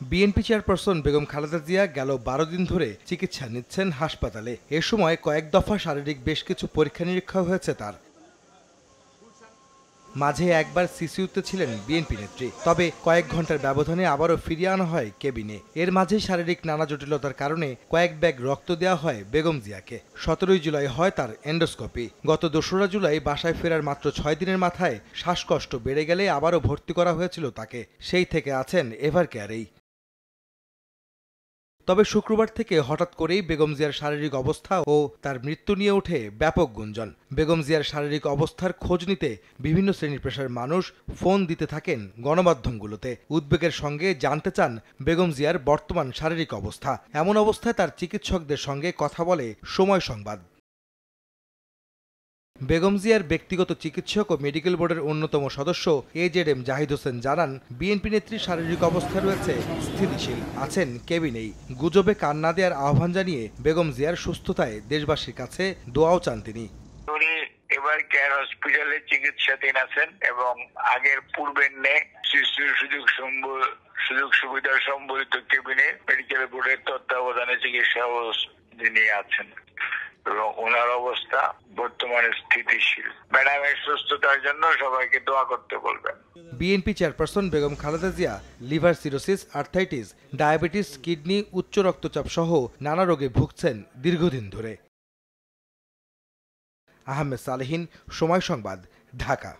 BNP chairperson Begum Khaleda Zia গেল ১২ দিন ধরে চিকিৎসা নিচ্ছেন হাসপাতালে। এ সময় কয়েক দফা শারীরিক বেশ কিছু পরীক্ষা নিরীক্ষা হয়েছে তার। মাঝে একবার সিসিউতে ছিলেন বিএনপি নেত্রী, তবে কয়েক ঘন্টার ব্যবধানে আবারও ফিরিয়ে আনা হয় কেবিনে। এর মাঝে শারীরিক নানা জটিলতার কারণে কয়েক ব্যাগ রক্ত দেওয়া হয় বেগম জিয়াকে। ১৭ জুলাই হয় তার এন্ডোস্কোপি। গত ২রা জুলাই বাসায় ফেরার মাত্র ৬ দিনের মাথায় শ্বাসকষ্ট বেড়ে গেলে আবারও ভর্তি করা হয়েছিল তাকে। সেই থেকে আছেন এভারকেয়ারেই। তবে শুক্রবার থেকে হঠাৎ করেই বেগম জিয়ার শারীরিক অবস্থা ও তার মৃত্যু নিয়ে ওঠে ব্যাপক গুঞ্জন। বেগম জিয়ার শারীরিক অবস্থার খোঁজ নিতে বিভিন্ন শ্রেণী পেশার মানুষ ফোন দিতে থাকেন গণমাধ্যমগুলোতে। উদ্বেগের সঙ্গে জানতে চান বেগম জিয়ার বর্তমান শারীরিক অবস্থা। এমন অবস্থায় তার চিকিৎসকদের সঙ্গে কথা বলে সময় সংবাদ। বেগম জিয়ার ব্যক্তিগত চিকিৎসক ও মেডিকেল বোর্ডের অন্যতম সদস্য এজেডএম জাহিদ হোসেন জানান, বিএনপি নেত্রীর শারীরিক অবস্থা রয়েছে স্থিতিশীল, আছেন কেবিনেই। গুজবে কান না দেওয়ার আহ্বান জানিয়ে বেগম জিয়ার সুস্থতায় দেশবাসীর কাছে দোয়াও চান তিনি। এবার কেয়ার হসপিটালে চিকিৎসাধীন আছেন এবং আগের পূর্বের ন্যায় সুযোগ সুবিধা সম্বলিত কেবিনে মেডিকেল বোর্ডের তত্ত্বাবধানে চিকিৎসা যিনি আছেন এবং ওনার অবস্থা বর্তমানে স্থিতিশীল। ম্যাডামের সুস্থতার জন্য সবাইকে দোয়া করতে বলবেন। BNP chairperson Begum Khaleda Zia liver cirrhosis, arthritis, diabetes, kidney, উচ্চ রক্তচাপ সহ নানা রোগে ভুগছেন দীর্ঘদিন ধরে। আহমেদ সালেহীন, সময় সংবাদ, ঢাকা।